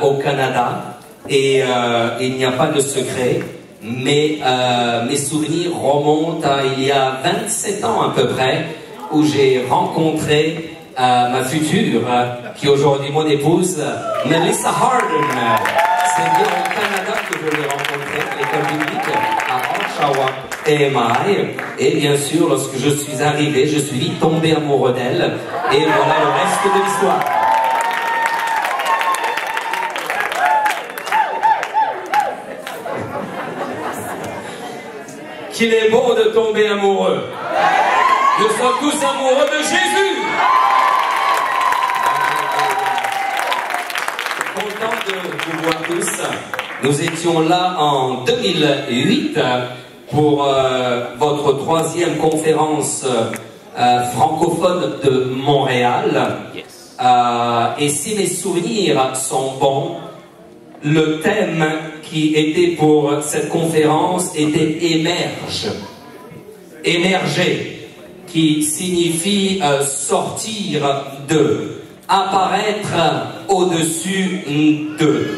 au Canada et il n'y a pas de secret, mais mes souvenirs remontent à il y a 27 ans à peu près, où j'ai rencontré ma future, qui est aujourd'hui mon épouse, Melissa Harden. C'est bien au Canada que je l'ai rencontrée, à l'école biblique à Oshawa, AMI. Et bien sûr, lorsque je suis arrivé, je suis vite tombé amoureux d'elle. Et voilà le reste de l'histoire. Qu'il est beau de tomber amoureux. Nous sommes tous amoureux de Jésus. Content de vous voir tous. Nous étions là en 2008 pour votre 3e conférence francophone de Montréal. Et si mes souvenirs sont bons, le thème qui était pour cette conférence était émerge. Émerger, qui signifie sortir de, apparaître au-dessus de.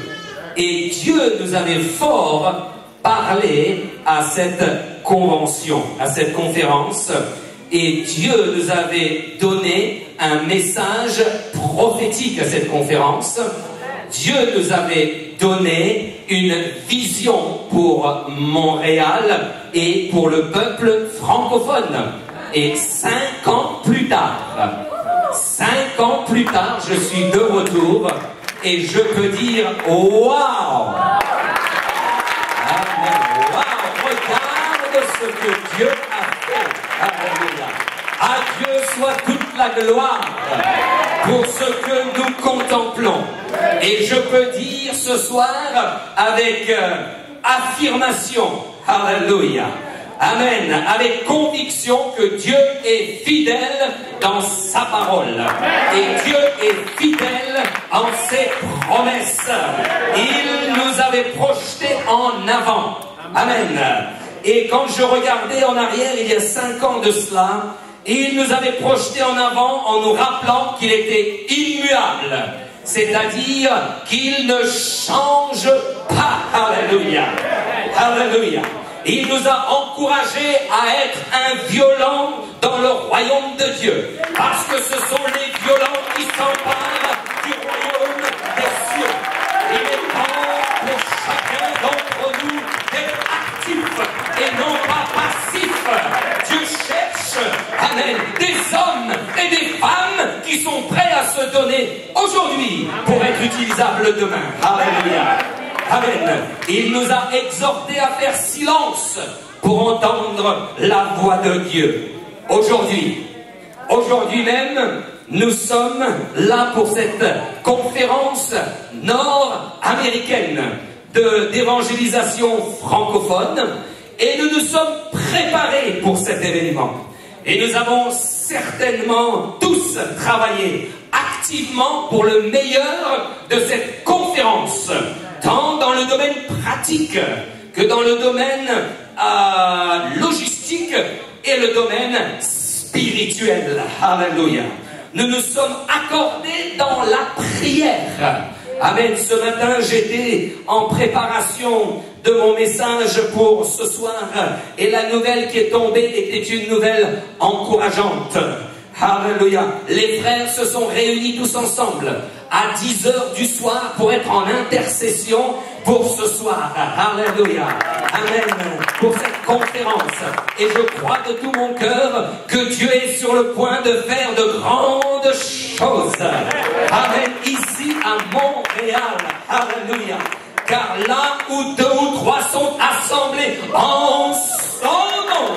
Et Dieu nous avait fort parlé à cette convention, à cette conférence, et Dieu nous avait donné un message prophétique à cette conférence. Dieu nous avait donné une vision pour Montréal et pour le peuple francophone. Et 5 ans plus tard, je suis de retour et je peux dire waouh! Regarde ce que Dieu a fait. Alléluia. À Dieu soit toute la gloire pour ce que nous contemplons. Et je peux dire ce soir avec affirmation, alléluia, amen, avec conviction que Dieu est fidèle dans sa parole. Et Dieu est fidèle en ses promesses. Il nous avait projetés en avant. Amen. Et quand je regardais en arrière, il y a 5 ans de cela, il nous avait projetés en avant en nous rappelant qu'il était immuable. C'est-à-dire qu'il ne change pas. Alléluia. Alléluia. Il nous a encouragés à être un violent dans le royaume de Dieu. Parce que ce sont les violents qui s'emparent du royaume des cieux. Il est temps pour chacun d'entre nous d'être actif et non pas passif. Dieu cherche, amen, des hommes et des femmes qui sont prêts à se donner aujourd'hui pour être utilisables demain. Alléluia. Amen. Il nous a exhortés à faire silence pour entendre la voix de Dieu. Aujourd'hui même, nous sommes là pour cette conférence nord-américaine d'évangélisation francophone et nous nous sommes préparés pour cet événement. Et nous avons certainement tous travaillé activement pour le meilleur de cette conférence, tant dans le domaine pratique que dans le domaine logistique et le domaine spirituel. Alléluia. Nous nous sommes accordés dans la prière. Amen. Ce matin, j'étais en préparation de mon message pour ce soir et la nouvelle qui est tombée était une nouvelle encourageante. Alléluia. Les frères se sont réunis tous ensemble à 10 heures du soir pour être en intercession pour ce soir. Alléluia. Amen. Pour cette conférence. Et je crois de tout mon cœur que Dieu est sur le point de faire de grandes choses. Amen. Ici à Montréal. Alléluia. Car là où 2 ou 3 sont assemblés en son nom,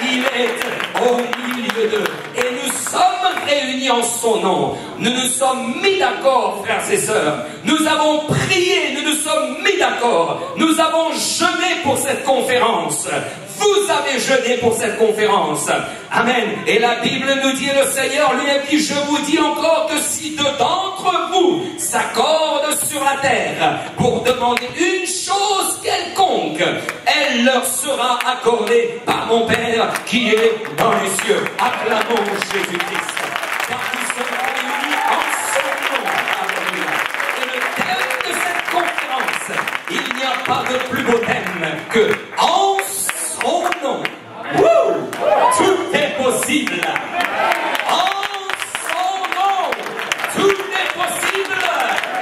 il est au milieu d'eux. Et nous sommes réunis en son nom. Nous nous sommes mis d'accord, frères et sœurs. Nous avons prié, nous nous sommes mis d'accord. Nous avons jeûné pour cette conférence. Vous avez jeûné pour cette conférence. Amen. Et la Bible nous dit, le Seigneur lui-même dit, je vous dis encore que si 2 d'entre vous s'accordent sur la terre pour demander une chose quelconque, elle leur sera accordée par mon Père qui est dans les cieux. Acclamons Jésus-Christ. Car nous sommes réunis en son nom. Alléluia. Et le thème pas de plus beau thème que en son nom. Wouh! Tout est possible. En son nom, tout est possible.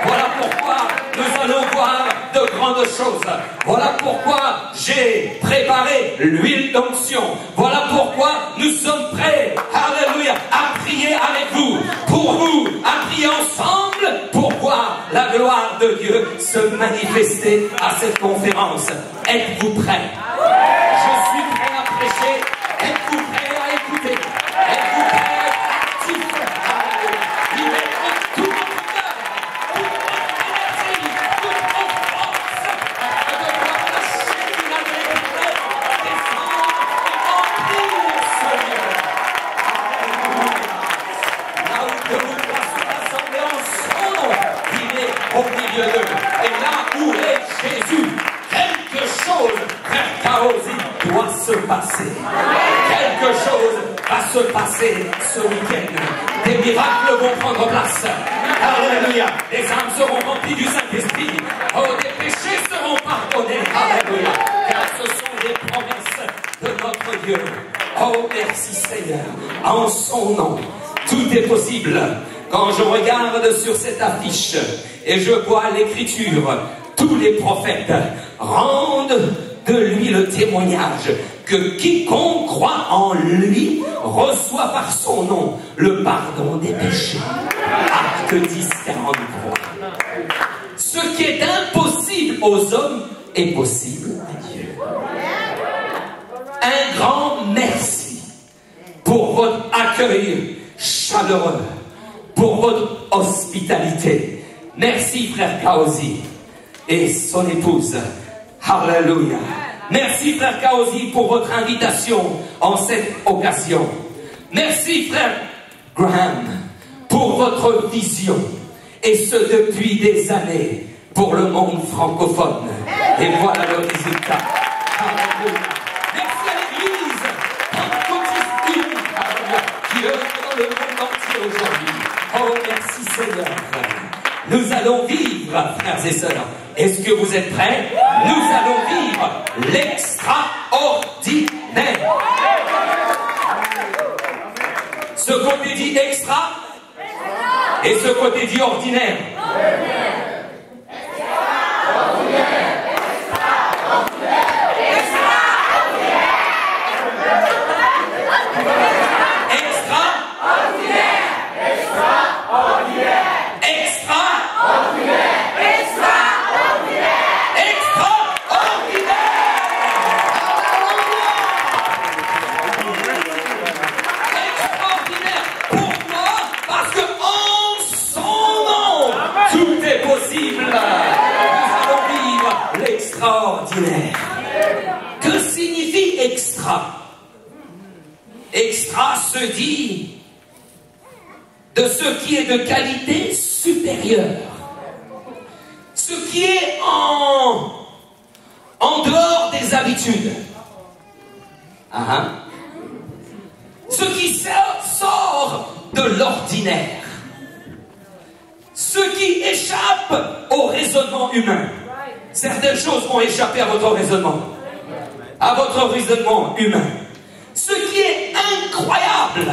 Voilà pourquoi nous allons voir de grandes choses. Voilà pourquoi j'ai préparé l'huile d'onction. Voilà pourquoi nous sommes prêts, alléluia, à prier avec vous, pour vous, à prier ensemble, pour voir la gloire de Dieu se manifester à cette conférence. Êtes-vous prêts? Je suis prêt à prêcher. Êtes-vous prêts à écouter? Êtes-vous prêts à être actifs? Y mettre tout votre cœur, toute votre énergie, toute votre force, de voir la chaîne à l'épreuve descendre et remplir ce lieu. Là où que vous soyez rassemblés en son nom, il est au milieu d'eux. Et là où est Jésus, quelque chose, frère Kaosi, doit se passer. Quelque chose va se passer ce week-end. Des miracles vont prendre place. Alléluia. Les âmes seront remplies du Saint-Esprit. Oh, des péchés seront pardonnés. Alléluia. Car ce sont des promesses de notre Dieu. Oh, merci Seigneur. En son nom, tout est possible. Quand je regarde sur cette affiche et je vois l'écriture, tous les prophètes rendent de lui le témoignage que quiconque croit en lui reçoit par son nom le pardon des péchés. Acte 10, 43. Ce qui est impossible aux hommes est possible à Dieu. Un grand merci pour votre accueil chaleureux, pour votre hospitalité. Merci frère Kaosi et son épouse. Alléluia. Merci frère Kaosi pour votre invitation en cette occasion. Merci frère Graham pour votre vision, et ce depuis des années, pour le monde francophone. Et voilà le résultat. Alléluia. Merci à l'église pentecôtiste unie, qui œuvre dans le monde entier aujourd'hui. Oh merci Seigneur. Nous allons vivre, frères et sœurs. Est-ce que vous êtes prêts? Nous allons vivre l'extraordinaire. Ce côté dit extra et ce côté dit ordinaire. Extraordinaire. Que signifie extra? Extra se dit de ce qui est de qualité supérieure, ce qui est en dehors des habitudes, ce qui sort de l'ordinaire, ce qui échappe au raisonnement humain. Certaines choses vont échapper à votre raisonnement humain. Ce qui est incroyable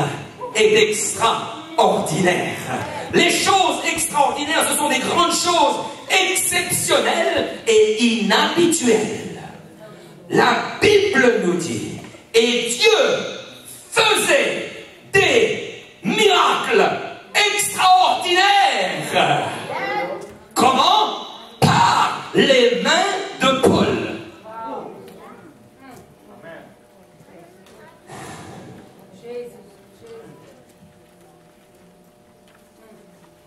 est extraordinaire. Les choses extraordinaires, ce sont des grandes choses exceptionnelles et inhabituelles. La Bible nous dit, et Dieu faisait des miracles extraordinaires. Comment? Par les mains de Paul.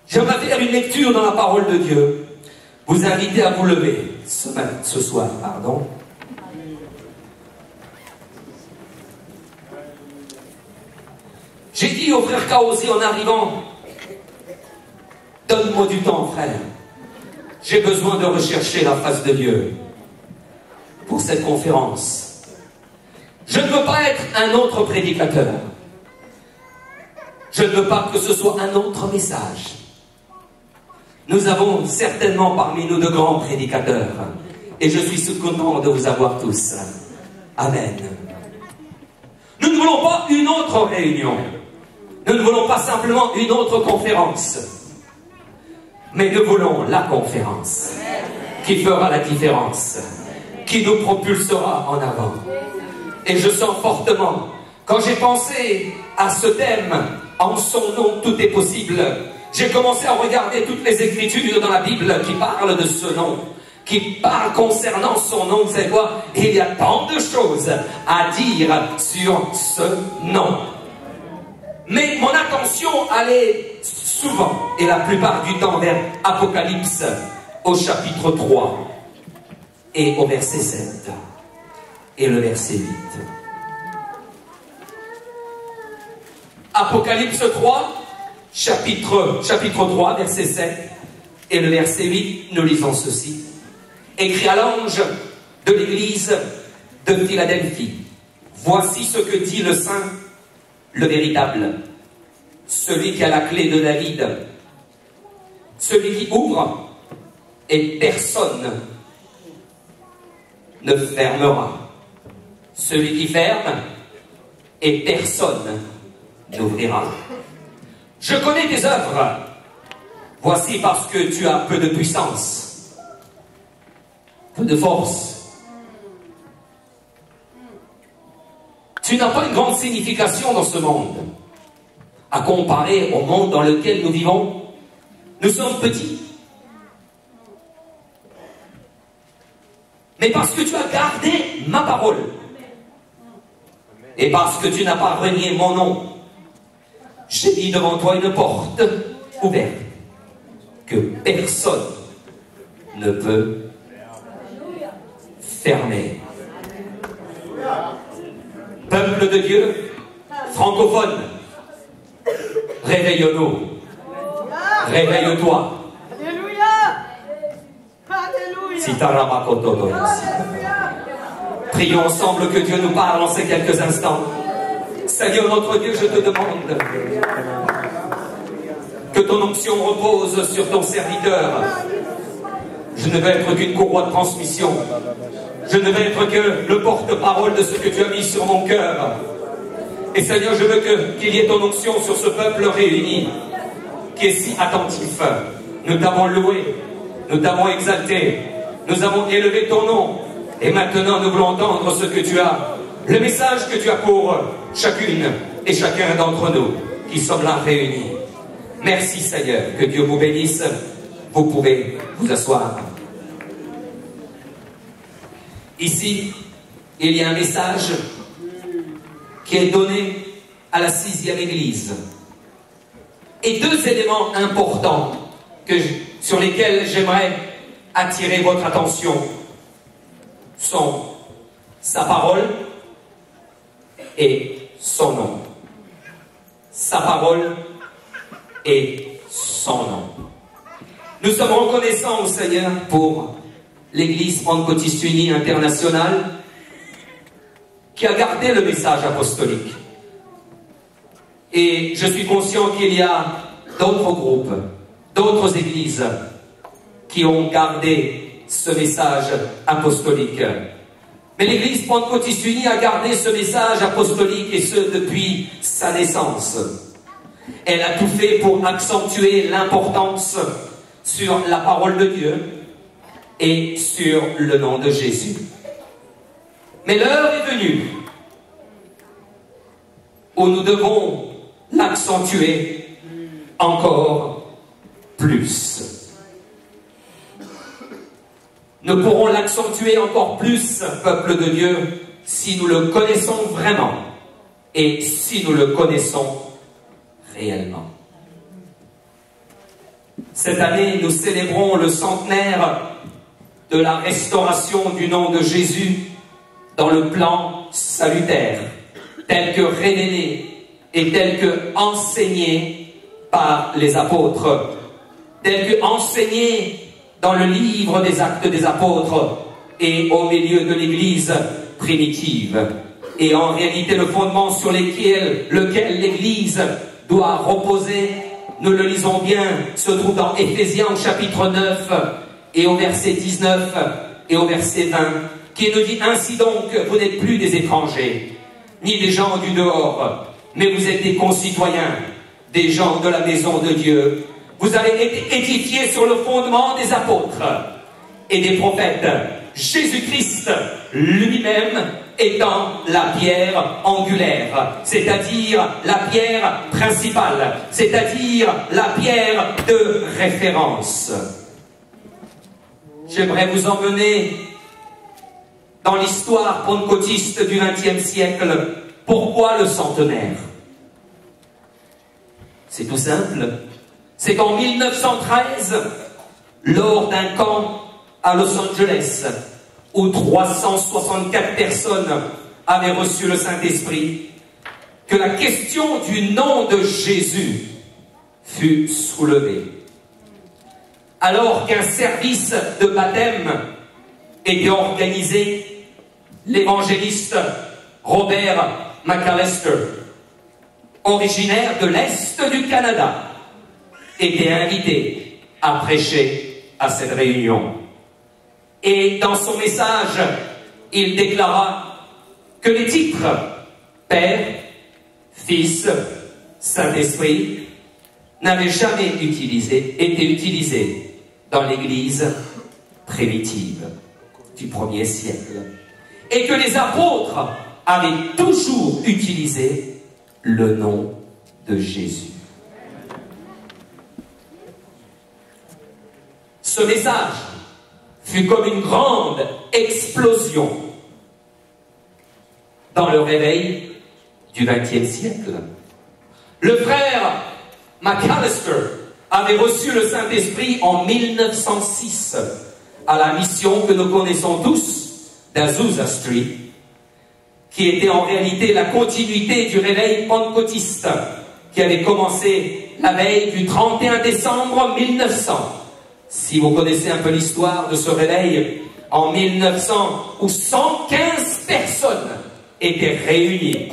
J'aimerais faire une lecture dans la parole de Dieu. Vous invitez à vous lever ce soir, pardon. J'ai dit au frère Kaosi en arrivant, donne-moi du temps, frère. J'ai besoin de rechercher la face de Dieu pour cette conférence. Je ne veux pas être un autre prédicateur. Je ne veux pas que ce soit un autre message. Nous avons certainement parmi nous de grands prédicateurs. Et je suis content de vous avoir tous. Amen. Nous ne voulons pas une autre réunion. Nous ne voulons pas simplement une autre conférence. Mais nous voulons la conférence qui fera la différence, qui nous propulsera en avant. Et je sens fortement, quand j'ai pensé à ce thème, en son nom tout est possible, j'ai commencé à regarder toutes les écritures dans la Bible qui parlent de ce nom, qui parlent concernant son nom. Vous savez quoi? Il y a tant de choses à dire sur ce nom. Mais mon attention allait souvent, et la plupart du temps, vers Apocalypse, au chapitre 3, et au verset 7, et le verset 8. Apocalypse 3, chapitre 3, verset 7, et le verset 8, nous lisons ceci. Écrit à l'ange de l'église de Philadelphie, voici ce que dit le Saint, le véritable, celui qui a la clé de David, celui qui ouvre et personne ne fermera, celui qui ferme et personne n'ouvrira. Je connais tes œuvres, voici parce que tu as peu de puissance, peu de force. Tu n'as pas une grande signification dans ce monde. À comparer au monde dans lequel nous vivons, nous sommes petits. Mais parce que tu as gardé ma parole, et parce que tu n'as pas renié mon nom, j'ai mis devant toi une porte ouverte que personne ne peut fermer. Peuple de Dieu, francophone, réveille-nous, réveille-toi. Alléluia. Prions ensemble que Dieu nous parle en ces quelques instants. Seigneur notre Dieu, je te demande que ton onction repose sur ton serviteur. Je ne veux être qu'une courroie de transmission. Je ne veux être que le porte-parole de ce que tu as mis sur mon cœur. Et Seigneur, je veux qu'il y ait ton onction sur ce peuple réuni, qui est si attentif. Nous t'avons loué, nous t'avons exalté, nous avons élevé ton nom. Et maintenant, nous voulons entendre ce que tu as, le message que tu as pour chacune et chacun d'entre nous qui sommes là réunis. Merci Seigneur, que Dieu vous bénisse. Vous pouvez vous asseoir. Ici, il y a un message qui est donné à la 6e église. Et deux éléments importants sur lesquels j'aimerais attirer votre attention sont sa parole et son nom. Sa parole et son nom. Nous sommes reconnaissants au Seigneur pour l'Église Pentecôtiste Unie Internationale qui a gardé le message apostolique. Et je suis conscient qu'il y a d'autres groupes, d'autres églises qui ont gardé ce message apostolique. Mais l'Église Pentecôtiste Unie a gardé ce message apostolique, et ce depuis sa naissance. Elle a tout fait pour accentuer l'importance sur la parole de Dieu et sur le nom de Jésus. Mais l'heure est venue où nous devons l'accentuer encore plus. Nous pourrons l'accentuer encore plus, peuple de Dieu, si nous le connaissons vraiment et si nous le connaissons réellement. Cette année, nous célébrons le centenaire de la restauration du nom de Jésus dans le plan salutaire, tel que révélé et tel que enseigné par les apôtres, tel que enseigné dans le livre des Actes des Apôtres et au milieu de l'Église primitive. Et en réalité, le fondement sur lequel l'Église doit reposer, nous le lisons bien, se trouve dans Éphésiens au chapitre 9 et au verset 19. et au verset 20, qui nous dit « Ainsi donc, vous n'êtes plus des étrangers, ni des gens du dehors, mais vous êtes des concitoyens, des gens de la maison de Dieu. Vous avez été édifiés sur le fondement des apôtres et des prophètes, Jésus-Christ lui-même étant la pierre angulaire, c'est-à-dire la pierre principale, c'est-à-dire la pierre de référence. » J'aimerais vous emmener dans l'histoire pentecôtiste du XXe siècle. Pourquoi le centenaire? C'est tout simple. C'est qu'en 1913, lors d'un camp à Los Angeles, où 364 personnes avaient reçu le Saint-Esprit, que la question du nom de Jésus fut soulevée. Alors qu'un service de baptême était organisé, l'évangéliste Robert McAllister, originaire de l'Est du Canada, était invité à prêcher à cette réunion. Et dans son message, il déclara que les titres Père, Fils, Saint-Esprit n'avaient jamais été utilisés dans l'Église primitive du 1er siècle, et que les apôtres avaient toujours utilisé le nom de Jésus. Ce message fut comme une grande explosion dans le réveil du XXe siècle. Le frère McAllister avait reçu le Saint-Esprit en 1906 à la mission que nous connaissons tous d'Azusa Street, qui était en réalité la continuité du réveil pentecôtiste qui avait commencé la veille du 31 décembre 1900. Si vous connaissez un peu l'histoire de ce réveil, en 1900, où 115 personnes étaient réunies,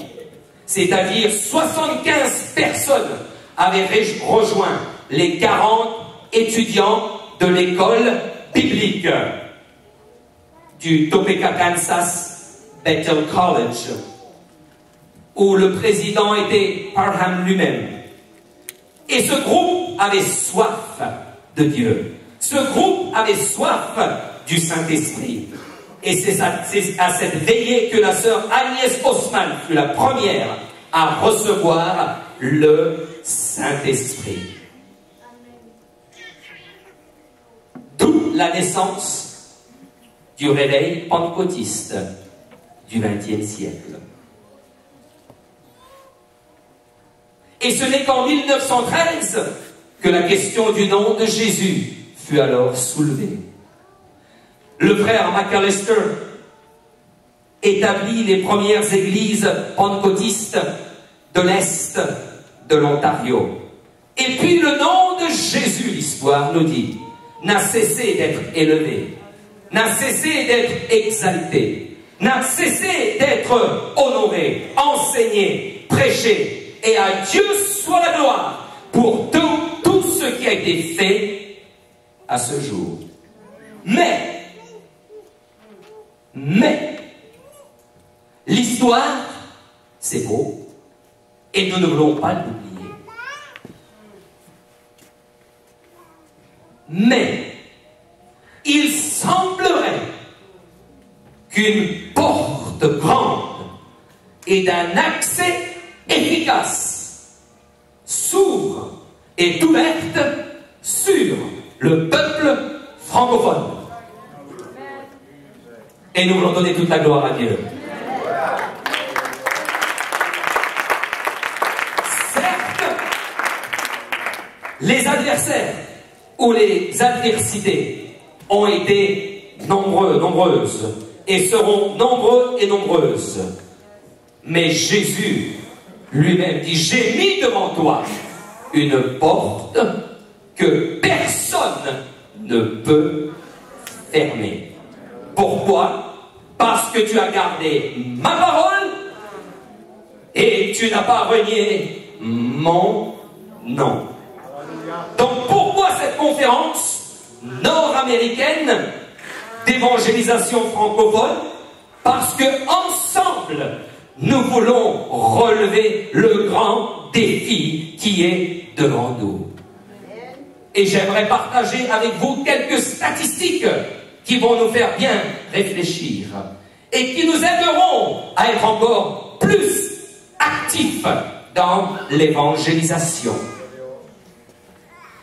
c'est-à-dire 75 personnes avaient rejoint les 40 étudiants de l'école biblique du Topeka, Kansas, Bethel College, où le président était Parham lui-même. Et ce groupe avait soif de Dieu. Ce groupe avait soif du Saint-Esprit. Et c'est à cette veillée que la sœur Agnès Haussmann fut la première à recevoir le Saint-Esprit. D'où la naissance du réveil pentecôtiste du XXe siècle. Et ce n'est qu'en 1913 que la question du nom de Jésus fut alors soulevée. Le frère McAllister établit les premières églises pentecôtistes de l'Est de l'Ontario. Et puis le nom de Jésus, l'histoire nous dit, n'a cessé d'être élevé, n'a cessé d'être exalté, n'a cessé d'être honoré, enseigné, prêché. Et à Dieu soit la gloire pour tout ce qui a été fait à ce jour. Mais, l'histoire, c'est beau, et nous ne voulons pas l'oublier. Mais, il semblerait qu'une porte grande et d'un accès efficace s'ouvre et est ouverte sur le peuple francophone. Et nous voulons donner toute la gloire à Dieu. Certes, les adversaires ou les adversités ont été nombreuses et seront nombreux et nombreuses. Mais Jésus lui-même dit, j'ai mis devant toi une porte que personne ne peut fermer. Pourquoi? Parce que tu as gardé ma parole et tu n'as pas renié mon nom. Donc pourquoi cette conférence nord-américaine d'évangélisation francophone parce que ensemble, nous voulons relever le grand défi qui est devant nous. Et j'aimerais partager avec vous quelques statistiques qui vont nous faire bien réfléchir et qui nous aideront à être encore plus actifs dans l'évangélisation.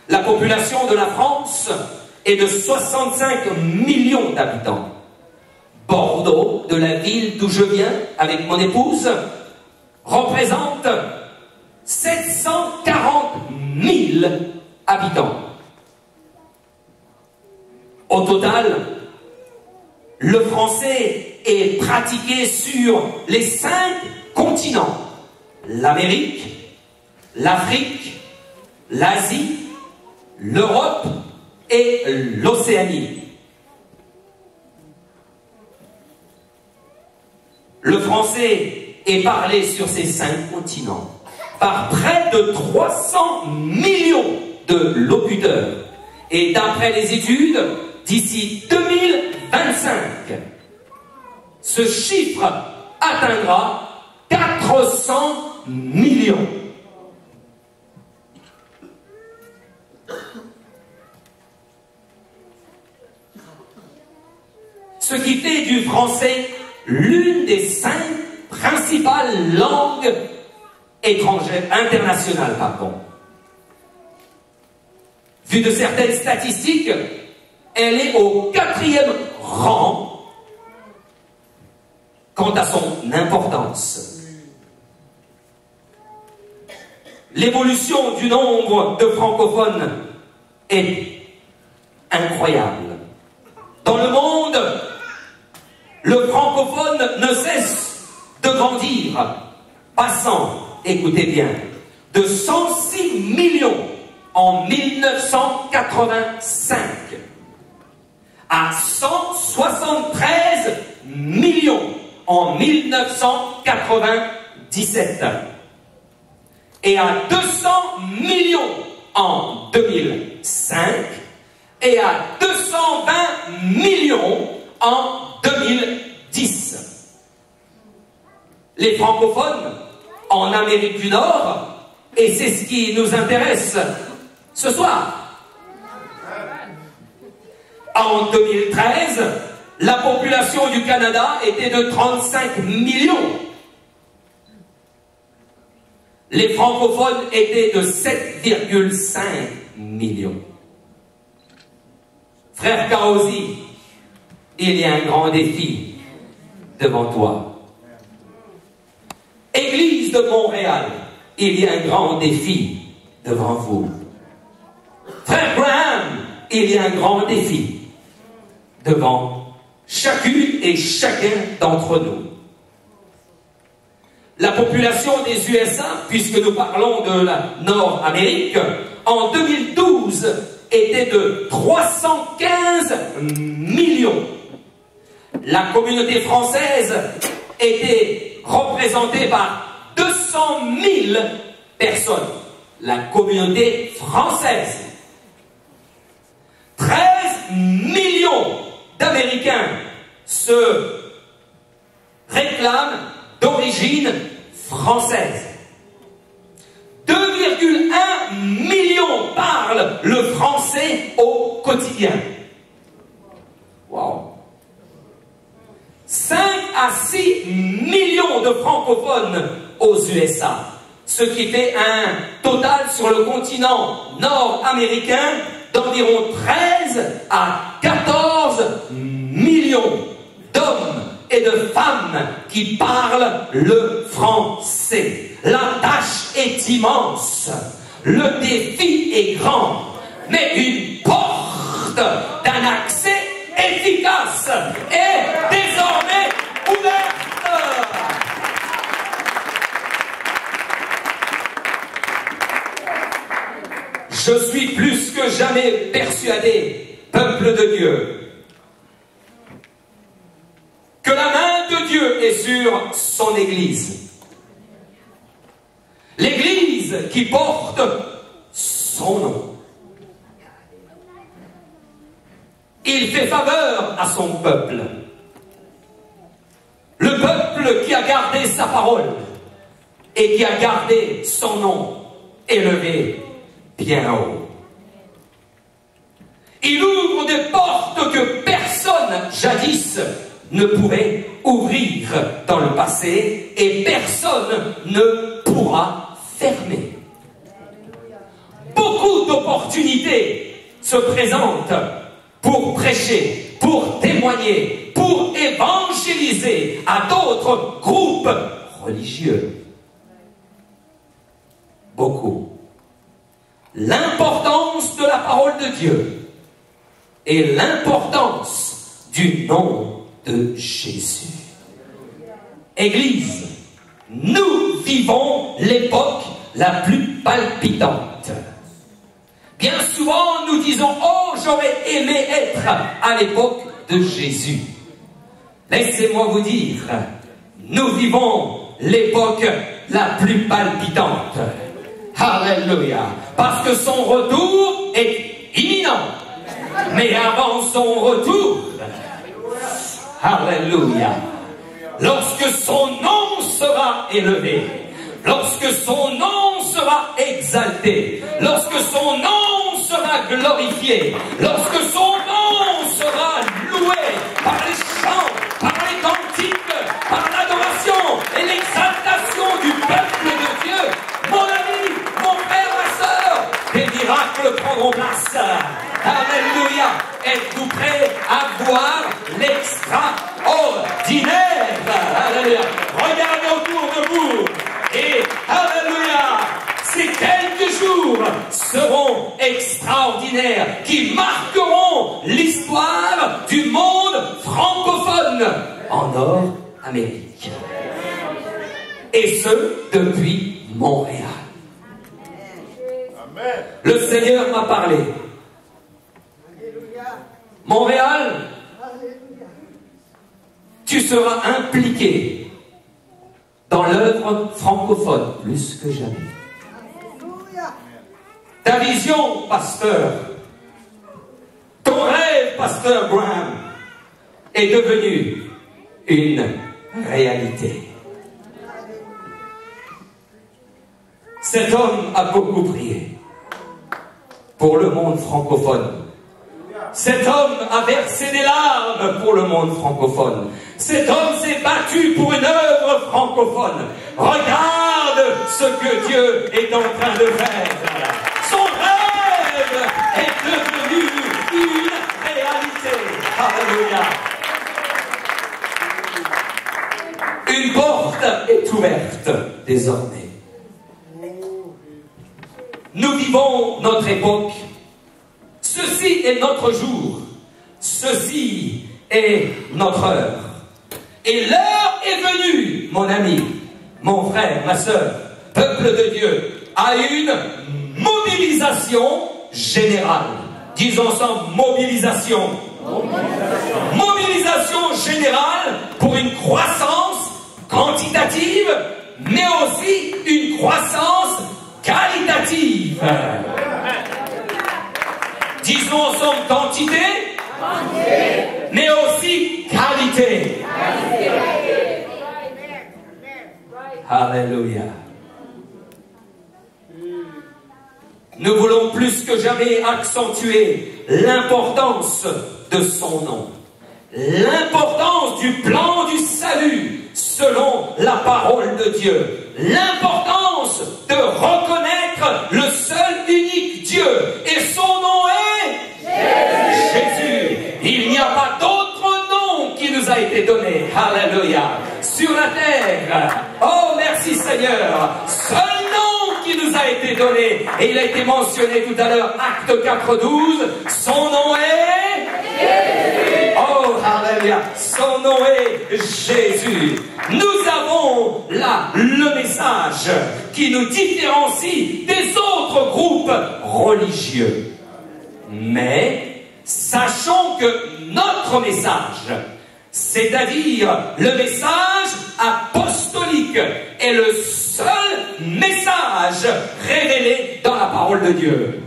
La population de la France est de 65 millions d'habitants. Bordeaux, de la ville d'où je viens avec mon épouse, représente 740 000 habitants. Au total, le français est pratiqué sur les 5 continents: l'Amérique, l'Afrique, l'Asie, l'Europe et l'Océanie. Le français est parlé sur ces 5 continents par près de 300 millions de locuteurs. Et d'après les études, d'ici 2025, ce chiffre atteindra 400 millions. Ce qui fait du français l'une des 5 principales langues étrangères, internationales, pardon. Vu de certaines statistiques, elle est au 4e rang quant à son importance. L'évolution du nombre de francophones est incroyable. Dans le monde, le francophone ne cesse de grandir, passant, écoutez bien, de 106 millions en 1985 à 173 millions en 1997 et à 200 millions en 2005 et à 220 millions en 2010. Les francophones en Amérique du Nord, et c'est ce qui nous intéresse ce soir. En 2013, la population du Canada était de 35 millions. Les francophones étaient de 7,5 millions. Frère Kaosi, il y a un grand défi devant toi. Église de Montréal, il y a un grand défi devant vous. Frère Graham, il y a un grand défi devant chacune et chacun d'entre nous. La population des USA, puisque nous parlons de la Nord-Amérique, en 2012 était de 315 millions. La communauté française était représentée par 200 000 personnes. La communauté française. 13 millions d'Américains se réclament d'origine française. 2,1 millions parlent le français au quotidien. Wow. 5 à 6 millions de francophones aux USA, ce qui fait un total sur le continent nord-américain d'environ 13 à 14 millions d'hommes et de femmes qui parlent le français. La tâche est immense, le défi est grand, mais une porte d'un accès efficace est désormais ouverte. Je suis plus que jamais persuadé, peuple de Dieu, que la main de Dieu est sur son Église. L'Église qui porte son nom. il fait faveur à son peuple. Le peuple qui a gardé sa parole et qui a gardé son nom élevé bien haut. Il ouvre des portes que personne jadis ne pouvait ouvrir dans le passé et personne ne pourra fermer. Beaucoup d'opportunités se présentent pour prêcher, pour témoigner, pour évangéliser à d'autres groupes religieux. Beaucoup. L'importance de la parole de Dieu et l'importance du nom de Jésus. Église, nous vivons l'époque la plus palpitante. Bien souvent, nous disons « Oh, j'aurais aimé être à l'époque de Jésus ». Laissez-moi vous dire, nous vivons l'époque la plus palpitante. Alléluia. Parce que son retour est imminent. Mais avant son retour, alléluia, lorsque son nom sera élevé, lorsque son nom sera exalté, lorsque son nom sera glorifié, lorsque son nom sera loué par les chants, par les cantiques, par l'adoration et l'exaltation du peuple de Dieu, mon ami, mon frère, ma soeur, des miracles prendront place. Alléluia. Êtes-vous prêts à voir l'extraordinaire? Alléluia. Regardez autour de vous et alléluia, ces quelques jours seront extraordinaires qui marqueront l'histoire du monde francophone en Nord-Amérique. Et ce, depuis Montréal. Le Seigneur m'a parlé. Montréal, tu seras impliqué dans l'œuvre francophone plus que jamais. Ta vision, pasteur, ton rêve, pasteur Graham, est devenu une réalité. Cet homme a beaucoup prié pour le monde francophone. Cet homme a versé des larmes pour le monde francophone. Cet homme s'est battu pour une œuvre francophone. Regarde ce que Dieu est en train de faire. Son rêve est devenu une réalité. Alléluia. Une porte est ouverte désormais. Nous vivons notre époque. Ceci est notre jour. Ceci est notre heure. Et l'heure est venue, mon ami, mon frère, ma soeur, peuple de Dieu, à une mobilisation générale. Disons ensemble, mobilisation. Mobilisation générale pour une croissance quantitative, mais aussi une croissance qualitative. Disons ensemble quantité, mais aussi qualité. Alléluia. Nous voulons plus que jamais accentuer l'importance de son nom, l'importance du plan du salut selon la parole de Dieu, l'importance de reconnaître le seul unique Dieu, et son nom est Jésus. Il n'y a pas d'autre nom qui nous a été donné, alléluia, sur la terre. Oh, merci Seigneur. Seul nom qui nous a été donné, et il a été mentionné tout à l'heure, Acte 4:12, son nom est Jésus. Oh, alléluia, son nom est Jésus. Nous avons là le message qui nous différencie des autres groupes religieux. Mais sachons que notre message, c'est-à-dire le message apostolique, est le seul message révélé dans la parole de Dieu.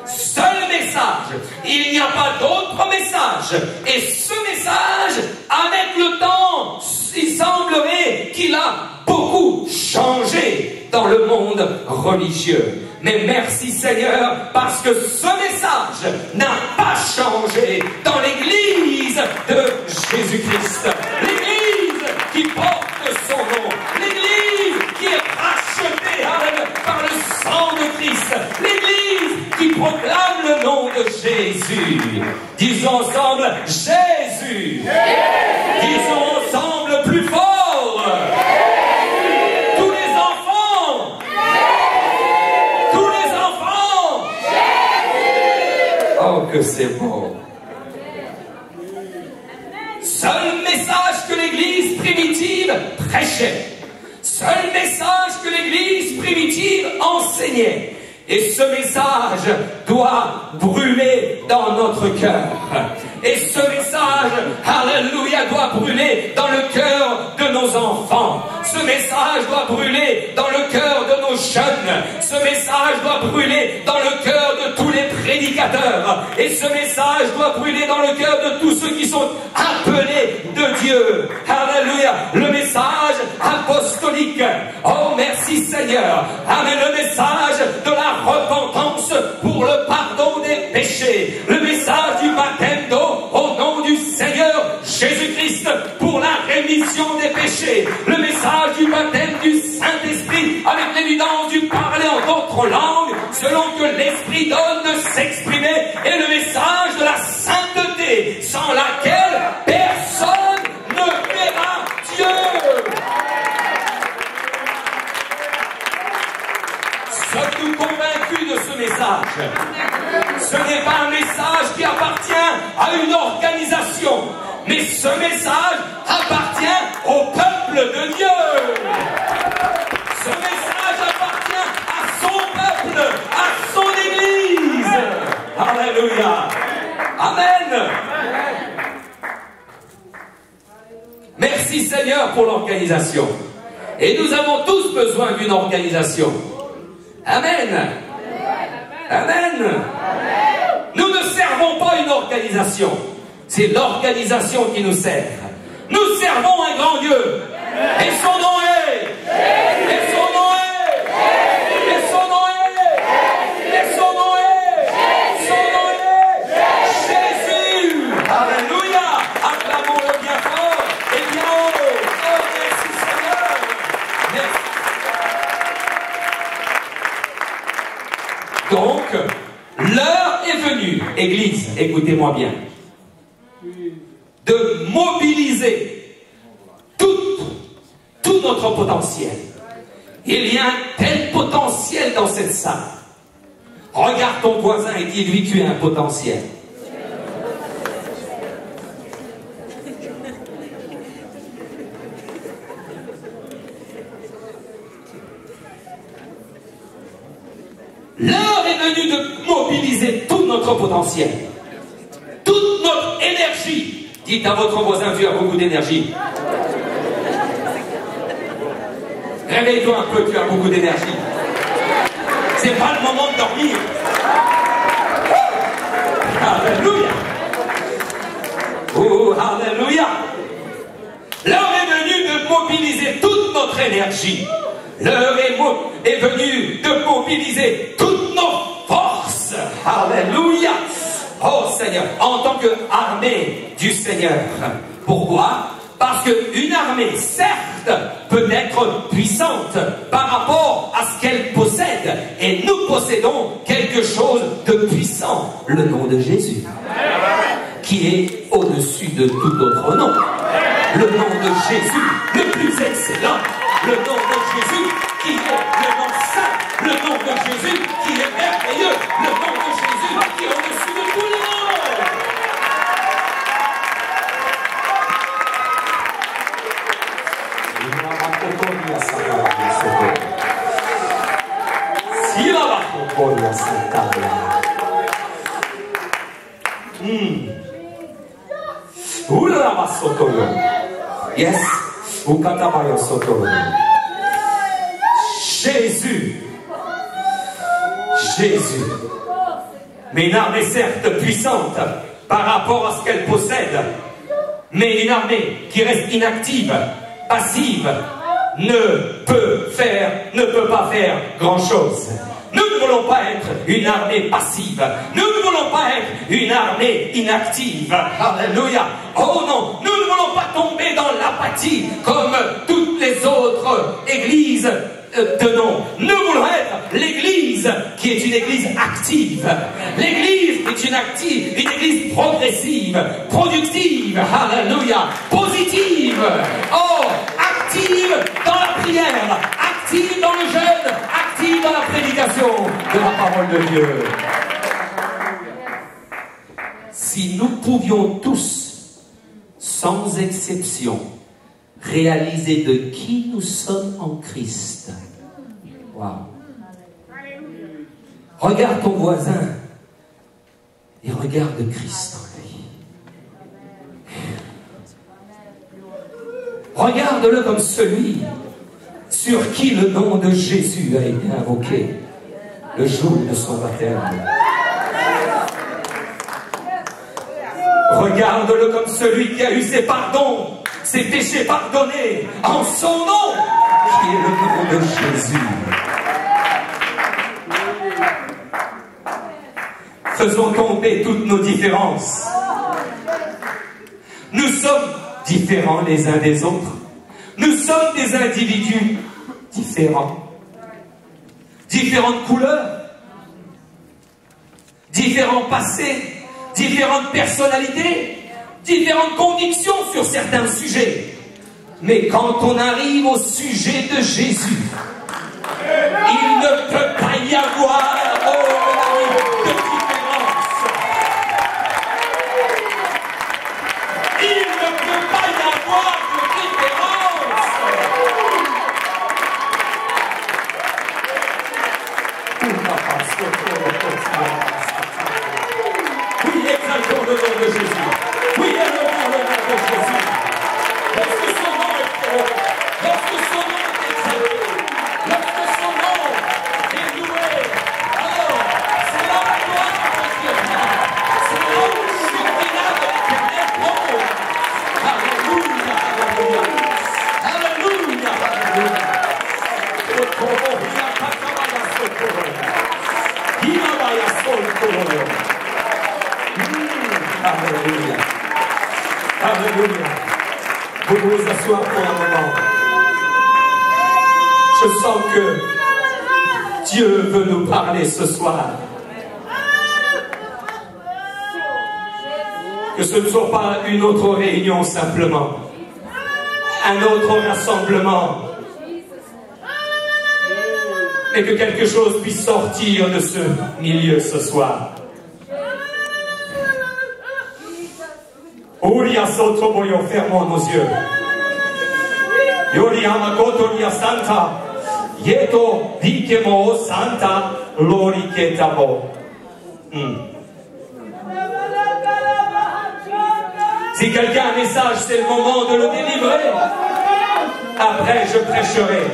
Seul message message. Il n'y a pas d'autre message. Et ce message, avec le temps, il semblerait qu'il a beaucoup changé dans le monde religieux. Mais merci Seigneur, parce que ce message n'a pas changé dans l'église de Jésus-Christ. L'église qui porte son nom. L'église qui est rachetée par le sang de Christ. L'église qui proclame le nom de Jésus. Disons ensemble, Jésus. Disons ensemble plus fort. Tous les enfants. Tous les enfants. Oh, que c'est beau. Seul message que l'église primitive prêchait. Seul message que l'église primitive enseignait. Et ce message doit brûler dans notre cœur. Et ce message, alléluia, doit brûler dans le cœur de nos enfants. Ce message doit brûler dans le cœur de nos jeunes. Ce message doit brûler dans le cœur de tous les prédicateurs. Et ce message doit brûler dans le cœur de tous ceux qui sont appelés de Dieu. Alléluia. Le message apostolique. Oh, merci Seigneur. Amen. Le message de la repentance pour le pardon des péchés. Le message du baptême d'eau au nom du Seigneur Jésus-Christ pour la rémission des péchés. Le message du baptême du Saint-Esprit avec l'évidence du parler en d'autres langues selon que l'Esprit donne de s'exprimer. Et le message de la sainteté sans laquelle personne ne verra Dieu. Sommes-nous convaincus de ce message? Ce n'est pas un message qui appartient à une organisation, mais ce message appartient au peuple de Dieu. Ce message appartient à son peuple, à son église. Alléluia. Amen. Merci Seigneur pour l'organisation. Et nous avons tous besoin d'une organisation. Amen. Amen. Nous ne servons pas une organisation. C'est l'organisation qui nous sert. Nous servons un grand Dieu. Et son nom est. Et son nom est. Et son nom est. Et son nom est. Son nom est. Jésus. Alléluia. Acclamons-le bien fort et bien haut. Oh, merci Seigneur. Merci. Donc, l'heure est venue, Église, écoutez-moi bien, de mobiliser tout notre potentiel. Il y a un tel potentiel dans cette salle. Regarde ton voisin et dis-lui tu as un potentiel. L'heure est venue de mobiliser tout notre potentiel, toute notre énergie. Dites à votre voisin, tu as beaucoup d'énergie. Réveille-toi un peu, tu as beaucoup d'énergie. C'est pas le moment de dormir. Alléluia. Oh, alléluia. L'heure est venue de mobiliser toute notre énergie. L'heure est venue de mobiliser toutes nos forces. Alléluia. Oh Seigneur, en tant qu'armée du Seigneur. Pourquoi? Parce qu'une armée, certes, peut être puissante par rapport à ce qu'elle possède. Et nous possédons quelque chose de puissant. Le nom de Jésus. Qui est au-dessus de tout autre nom. Le nom de Jésus, le plus excellent. Le nom de Jésus qui est le nom saint, le nom de Jésus qui est merveilleux, le nom de Jésus qui est au-dessus de tous les noms. Yes. Jésus. Jésus. mais une armée certes puissante par rapport à ce qu'elle possède, mais une armée qui reste inactive, passive, ne peut pas faire grand-chose. Nous ne voulons pas être une armée passive. Nous ne voulons pas être une armée inactive. Alléluia. Oh non, nous ne voulons pas tomber dans l'apathie comme toutes les autres églises de nom. Nous voulons être l'église qui est une église active. L'église est une église progressive, productive, alléluia, positive, oh, active dans la prière, active dans le jeûne, active dans la prédication de la parole de Dieu. Si nous pouvions tous, sans exception, réaliser de qui nous sommes en Christ. Wow. Regarde ton voisin et regarde Christ en lui. Regarde-le comme celui sur qui le nom de Jésus a été invoqué le jour de son baptême. Regarde-le comme celui qui a eu ses pardons, ses péchés pardonnés en son nom, qui est le nom de Jésus. Faisons tomber toutes nos différences. Nous sommes différents les uns des autres. Nous sommes des individus différents. Différentes couleurs, différents passés, différentes personnalités, différentes convictions sur certains sujets. Mais quand on arrive au sujet de Jésus, il ne peut pas y avoir de différence. Il ne peut pas y avoir de différence. Oui, exaltons le nom de Jésus. Oui, élevons le nom de Jésus. Lorsque son nom est élevé, lorsque son nom est exalté, lorsque son nom est loué, alors c'est là où la gloire de Dieu vient. C'est là où le cheminade répond. Alléluia, alléluia. Alléluia, alléluia. Alléluia. Alléluia. Vous pouvez vous asseoir pour un moment. Je sens que Dieu veut nous parler ce soir. Que ce ne soit pas une autre réunion simplement. Un autre rassemblement. Mais que quelque chose puisse sortir de ce milieu ce soir. Uria sotoboyo, fermons nos yeux. Yoria makotoria santa. Yeto dikemo santa lori ketabo. Si quelqu'un a un message, c'est le moment de le délivrer. Après, je prêcherai.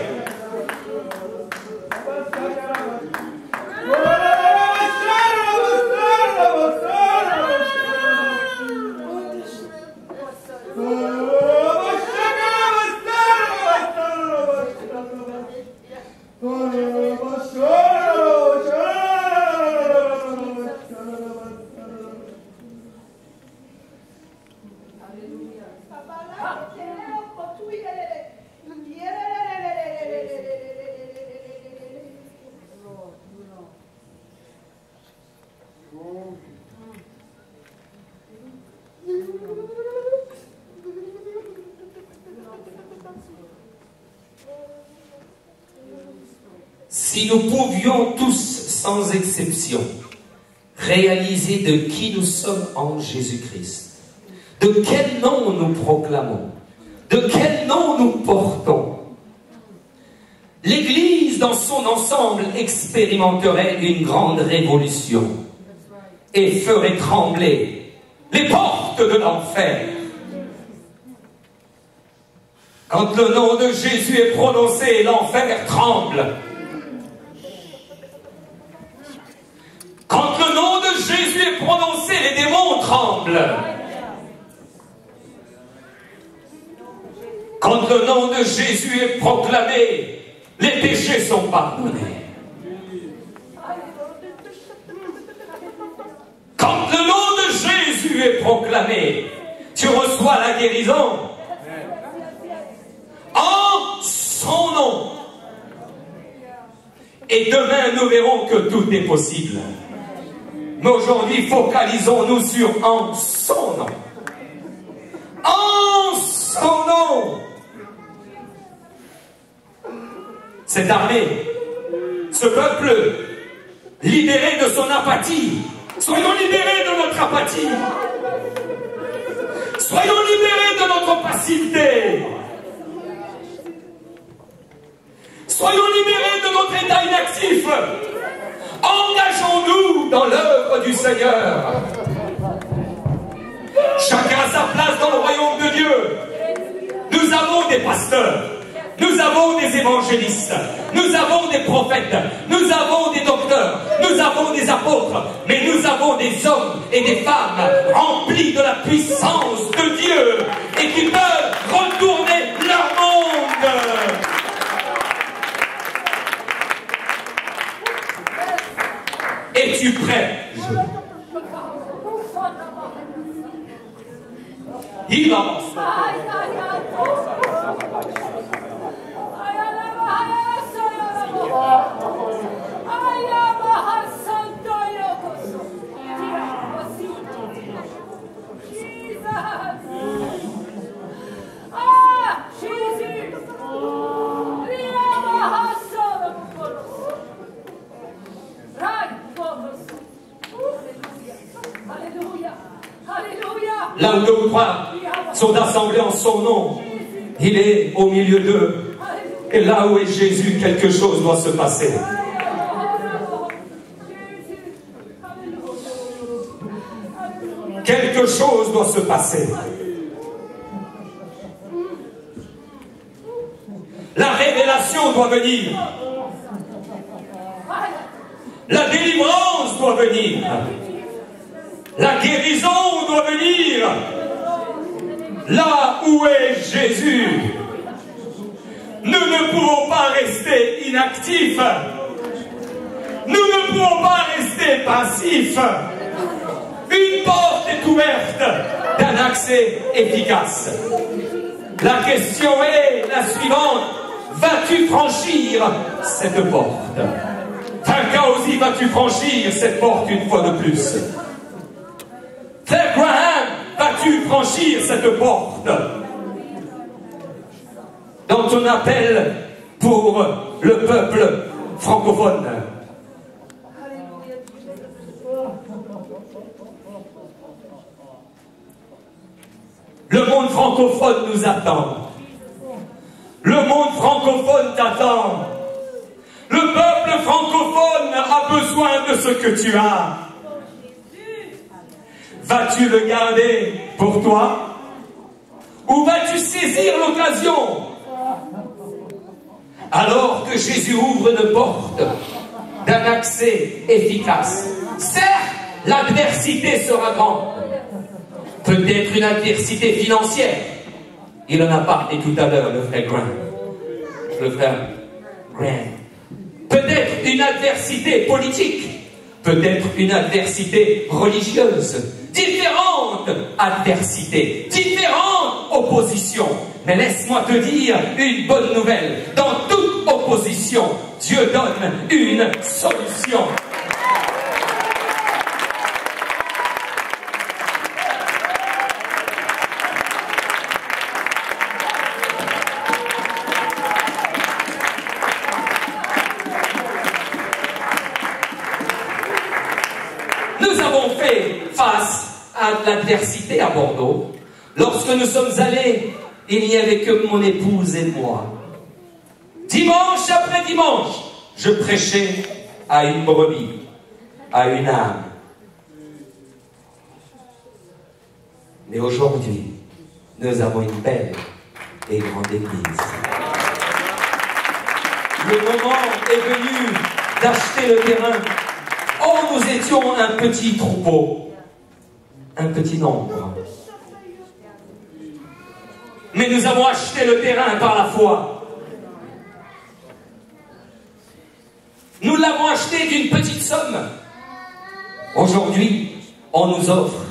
Si nous pouvions tous, sans exception, réaliser de qui nous sommes en Jésus-Christ, de quel nom nous proclamons, de quel nom nous portons, l'Église dans son ensemble expérimenterait une grande révolution et ferait trembler les portes de l'enfer. Quand le nom de Jésus est prononcé, l'enfer tremble. Quand le nom de de Jésus est prononcé, les démons tremblent. Quand le nom de Jésus est proclamé, les péchés sont pardonnés. Quand le nom de Jésus est proclamé, tu reçois la guérison en son nom. Et demain, nous verrons que tout est possible. Mais aujourd'hui, focalisons-nous sur en son nom. En son nom. Cette armée, ce peuple, libéré de son apathie. Soyons libérés de notre apathie. Soyons libérés de notre passivité. Soyons libérés de notre état inactif. Engageons-nous dans l'œuvre du Seigneur. Chacun a sa place dans le royaume de Dieu. Nous avons des pasteurs. Nous avons des évangélistes, nous avons des prophètes, nous avons des docteurs, nous avons des apôtres, mais nous avons des hommes et des femmes remplis de la puissance de Dieu et qui peuvent retourner leur monde. Es-tu prêt? Il avance. Là où deux ou trois sont assemblés en son nom, il est au milieu d'eux. Et là où est Jésus, quelque chose doit se passer. Quelque chose doit se passer. La révélation doit venir. La délivrance doit venir. La guérison doit venir. Là où est Jésus, nous ne pouvons pas rester inactifs. Nous ne pouvons pas rester passifs. Une porte est ouverte d'un accès efficace. La question est la suivante. Vas-tu franchir cette porte? Fankaosi, vas-tu franchir cette porte une fois de plus? Frère Graham, vas-tu franchir cette porte? Dans ton appel pour le peuple francophone. Le monde francophone nous attend. Le monde francophone t'attend. Le peuple francophone a besoin de ce que tu as. Vas-tu le garder pour toi? Ou vas-tu saisir l'occasion? Alors que Jésus ouvre une porte d'un accès efficace. Certes, l'adversité sera grande. Peut-être une adversité financière. Il en a parlé tout à l'heure, le frère Graham. Le frère Graham. Peut-être une adversité politique. Peut-être une adversité religieuse. Différentes adversités. Différentes oppositions. Mais laisse-moi te dire une bonne nouvelle. Dans toute opposition, Dieu donne une solution. Nous avons fait face à l'adversité à Bordeaux. Lorsque nous sommes allés, il n'y avait que mon épouse et moi. Dimanche après dimanche, je prêchais à une brebis, à une âme. Mais aujourd'hui, nous avons une belle et grande église. Le moment est venu d'acheter le terrain. Oh, nous étions un petit troupeau, un petit nombre. Mais nous avons acheté le terrain par la foi. Nous l'avons acheté d'une petite somme. Aujourd'hui, on nous offre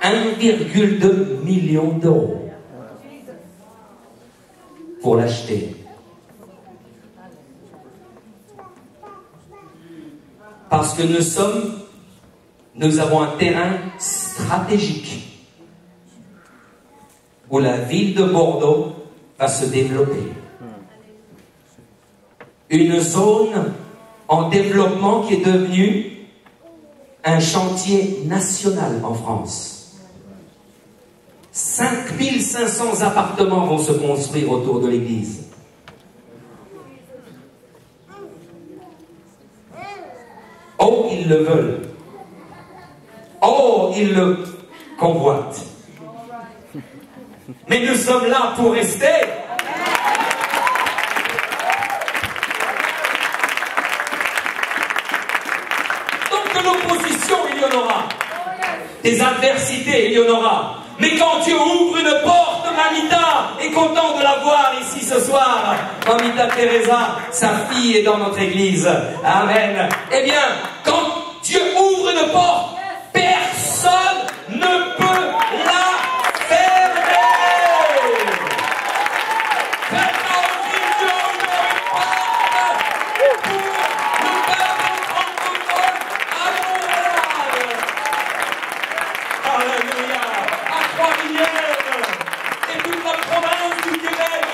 1,2 million d'euros pour l'acheter. Parce que nous avons un terrain stratégique où la ville de Bordeaux va se développer. Une zone en développement qui est devenue un chantier national en France. 5500 appartements vont se construire autour de l'église. Oh, ils le veulent. Oh, ils le convoitent. Mais nous sommes là pour rester. Donc de l'opposition, il y en aura. Des adversités, il y en aura. Mais quand Dieu ouvre une porte, Mamita est content de la voir ici ce soir. Mamita Teresa, sa fille est dans notre église. Amen. Eh bien, quand Dieu ouvre une porte, personne ne peut la fermer. Maintenant, Dieu ouvre une porte pour le peuple francophone à Montréal. Alléluia. À Trois-Rivières et toute la province du Québec.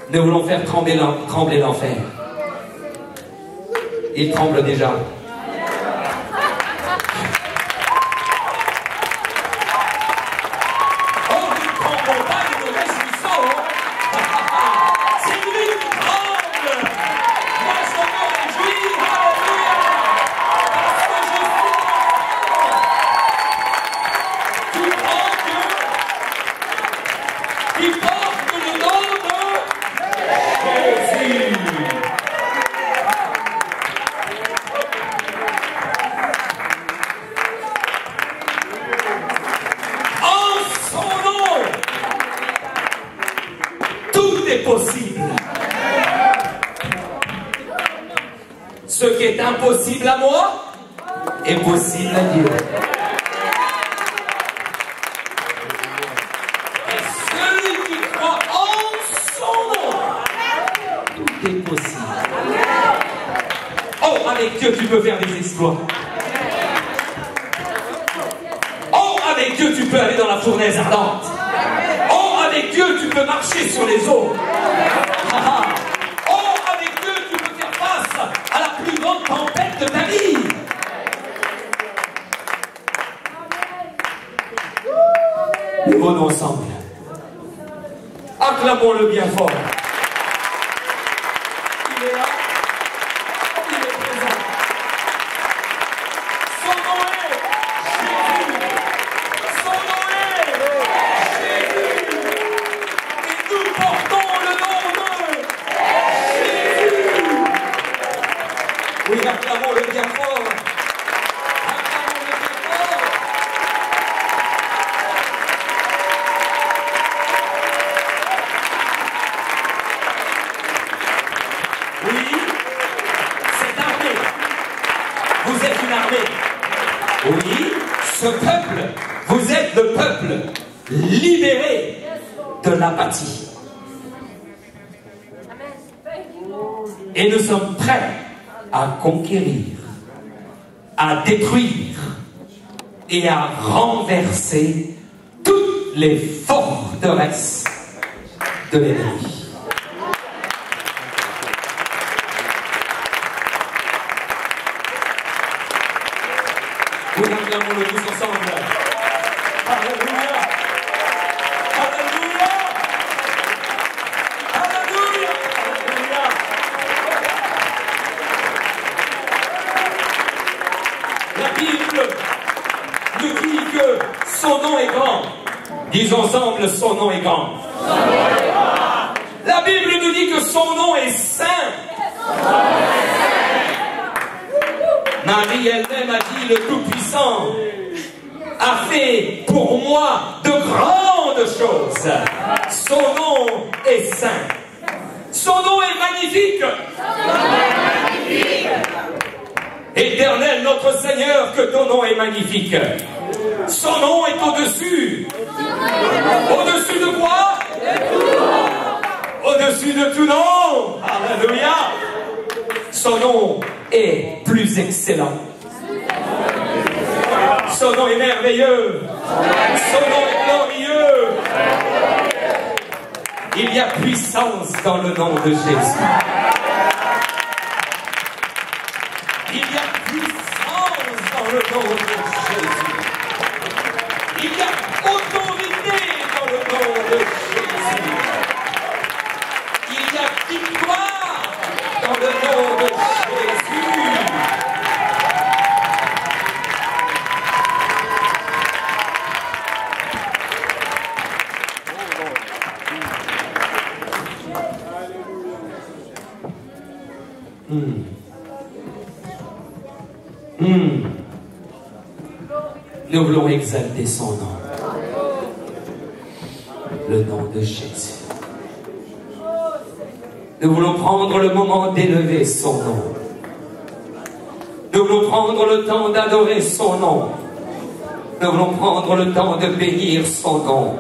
Nous voulons faire trembler l'enfer. Il tremble déjà. Oh, nous ne tremblons pas, nous nous réjouissons. C'est lui qui tremble. Moi, je me réjouis. Alléluia. Parce que je suis tu prends Dieu qui porte le nom de Jésus. En son nom, tout est possible. Ce qui est impossible à moi est possible à Dieu. Et celui qui croit en son nom, tout est possible. Oh, avec Dieu, tu peux faire des exploits. Oh, avec Dieu, tu peux aller dans la fournaise ardente. Oh, avec Dieu, tu peux marcher sur les eaux. Oh, avec Dieu, tu peux faire face à la plus grande tempête de ta vie. Venons ensemble. Acclamons-le bien fort. Il est là. Il est présent. Son nom est Jésus. Son nom est Jésus. Et nous portons le nom de Jésus. Oui, acclamons-le bien fort. Acclamons-le bien fort. Oui, cette armée. Vous êtes une armée. Oui, ce peuple, vous êtes le peuple libéré de l'apathie. Et nous sommes prêts à conquérir, à détruire et à renverser toutes les forteresses de l'ennemi. Nous acclamons-le tous ensemble. Alléluia. Alléluia. Alléluia. Alléluia. La Bible nous dit que son nom est grand. Disons ensemble, son nom est grand. La Bible nous dit que son nom est saint. Marie elle-même a dit, le Tout-Puissant a fait pour moi de grandes choses. Son nom est saint. Son nom est magnifique. Éternel notre Seigneur, que ton nom est magnifique. Son nom est au-dessus. Au-dessus de quoi? Au-dessus de tout nom. Alléluia. Son nom est plus excellent. Son nom est merveilleux. Son nom est glorieux. Il y a puissance dans le nom de Jésus. Il y a puissance dans le nom de Jésus. Il y a autorité dans le nom de Jésus. Il y a victoire dans le nom de Jésus. Nous voulons exalter son nom. Le nom de Jésus. Nous voulons prendre le moment d'élever son nom. Nous voulons prendre le temps d'adorer son nom. Nous voulons prendre le temps de bénir son nom.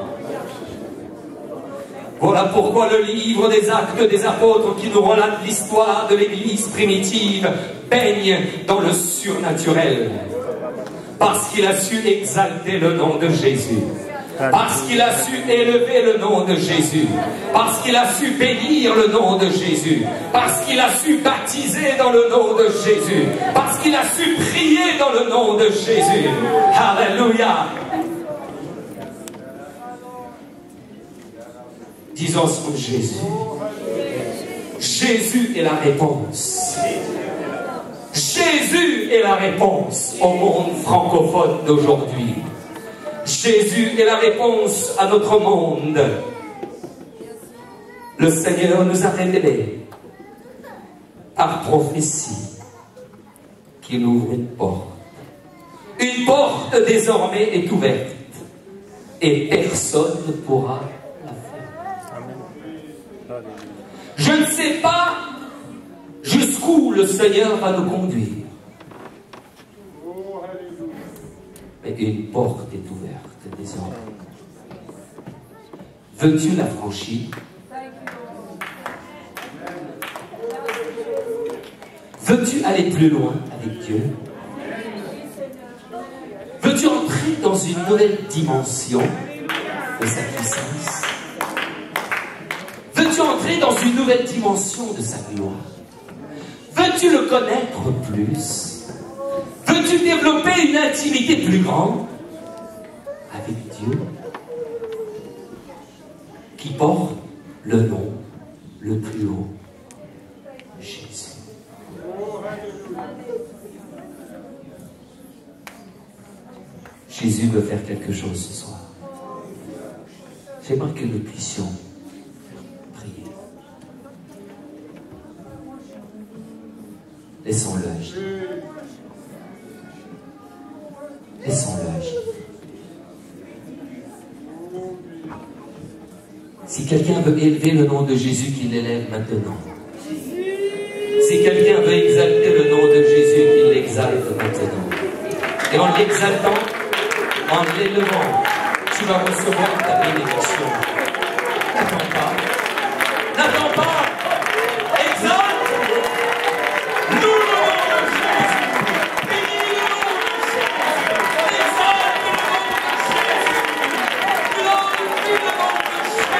Voilà pourquoi le livre des Actes des Apôtres, qui nous relate l'histoire de l'Église primitive, baigne dans le surnaturel. Parce qu'il a su exalter le nom de Jésus. Parce qu'il a su élever le nom de Jésus. Parce qu'il a su bénir le nom de Jésus. Parce qu'il a su baptiser dans le nom de Jésus. Parce qu'il a su prier dans le nom de Jésus. Alléluia. Disons son Jésus. Jésus est la réponse. Jésus est la réponse au monde francophone d'aujourd'hui. Jésus est la réponse à notre monde. Le Seigneur nous a révélé par prophétie qu'il ouvre une porte. Une porte désormais est ouverte et personne ne pourra la fermer. Je ne sais pas jusqu'où le Seigneur va nous conduire. Mais une porte est ouverte désormais. Veux-tu la franchir? Veux-tu aller plus loin avec Dieu? Veux-tu entrer dans une nouvelle dimension de sa puissance? Veux-tu entrer dans une nouvelle dimension de sa gloire? Veux-tu le connaître plus? Veux-tu développer une intimité plus grande avec Dieu qui porte le nom le plus haut, Jésus? Jésus veut faire quelque chose ce soir. J'aimerais que nous puissions prier. Laissons-le agir. Laissons-le agir. Si quelqu'un veut élever le nom de Jésus, qu'il l'élève maintenant. Si quelqu'un veut exalter le nom de Jésus, qu'il l'exalte maintenant. Et en l'exaltant, en l'élevant, tu vas recevoir ta bénédiction. N'attends pas. N'attends pas. Exalte. Loue le nom de Jésus. Bénis le nom de Jésus. Exalte le nom de Jésus. Glorifie le nom de Jésus.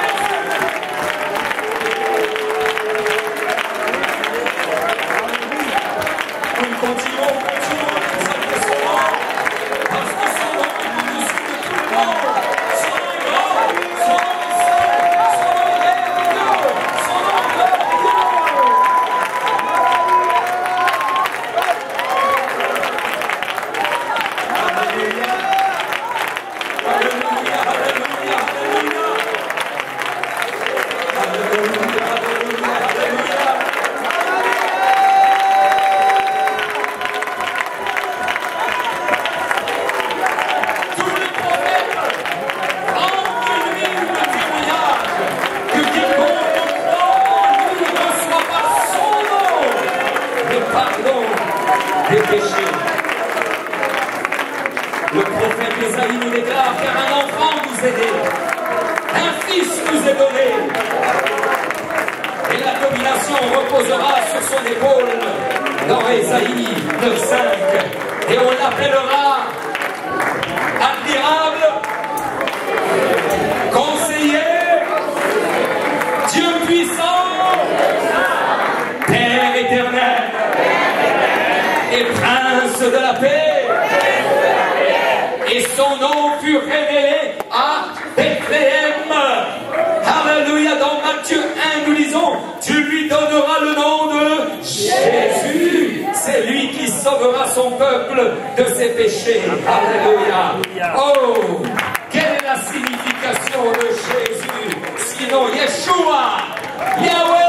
Nous continuons à exalter son nom. Parce que son nom est au-dessus de tout le monde. Son nom est grand, son nom est saint, son nom est déclare, car un enfant nous est né, un fils nous est donné, et la domination reposera sur son épaule, dans Ésaïe 9:5, et on l'appellera admirable, conseiller, Dieu puissant, Père éternel, et prince de la paix. Et son nom fut révélé à Bethléem. Alléluia. Dans Matthieu 1, nous lisons, tu lui donneras le nom de Jésus. C'est lui qui sauvera son peuple de ses péchés. Alléluia. Oh, quelle est la signification de Jésus? Sinon, Yeshua, Yahweh.